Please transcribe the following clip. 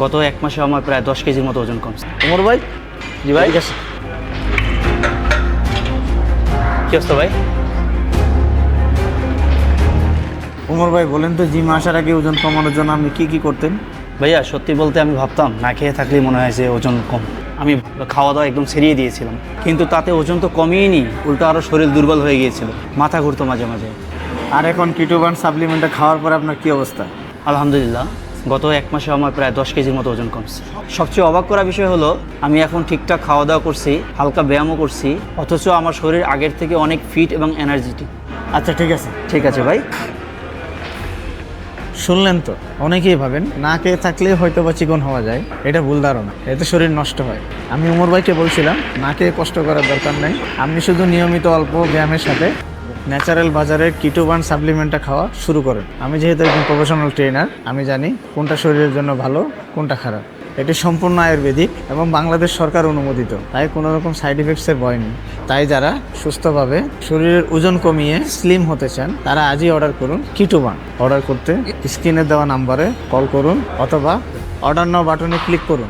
গত 1 মাসে আমার প্রায় 10 কেজির মতো ওজন কমছে। ওমর ভাই। জি ভাই। ঠিক আছে। কি অবস্থা ভাই? ওমর ভাই বলেন তো, জিম আসার আগে ওজন কমানোর জন্য আপনি কি কি করতেন? ভাইয়া সত্যি বলতে আমি ভাবতাম না খেয়ে থাকলেই মনে হয় যে ওজন কম। আমি খাওয়া দাওয়া একদম ছেড়িয়ে দিয়েছিলাম, কিন্তু তাতে ওজন তো কমিয়েই উল্টো আরও শরীর দুর্বল হয়ে গিয়েছিল, মাথা ঘুরতো মাঝে মাঝে। আর এখন কিটোবান সাপ্লিমেন্টটা খাওয়ার পরে আপনার কি অবস্থা? আলহামদুলিল্লাহ, গত 1 মাসে আমার প্রায় 10 কেজির মতো ওজন কমছে। সবচেয়ে অবাক করা বিষয় হলো আমি এখন ঠিকঠাক খাওয়া দাওয়া করছি, হালকা ব্যায়ামও করছি, অথচ আমার শরীর আগের থেকে অনেক ফিট এবং এনার্জেটিক। আচ্ছা ঠিক আছে। ঠিক আছে ভাই। শুনলেন তো, অনেকেই ভাবেন না খেয়ে থাকলে হয়তো বা চিকন হওয়া যায়। এটা ভুল ধারণা, এতে শরীর নষ্ট হয়। আমি ওমর ভাইকে বলছিলাম না খেয়ে কষ্ট করার দরকার নেই, আপনি শুধু নিয়মিত অল্প ব্যায়ামের সাথে ন্যাচারাল বাজারের কিটোবান সাপ্লিমেন্টটা খাওয়া শুরু করেন। আমি যেহেতু একজন প্রফেশনাল ট্রেনার, আমি জানি কোনটা শরীরের জন্য ভালো, কোনটা খারাপ। এটি সম্পূর্ণ আয়ুর্বেদিক এবং বাংলাদেশ সরকার অনুমোদিত, তাই কোনো রকম সাইড ইফেক্টসের ভয় নেই। তাই যারা সুস্থভাবে শরীরের ওজন কমিয়ে স্লিম হতে চান তারা আজই অর্ডার করুন কিটোবান। অর্ডার করতে স্ক্রিনে দেওয়া নাম্বারে কল করুন অথবা অর্ডার নাও বাটনে ক্লিক করুন।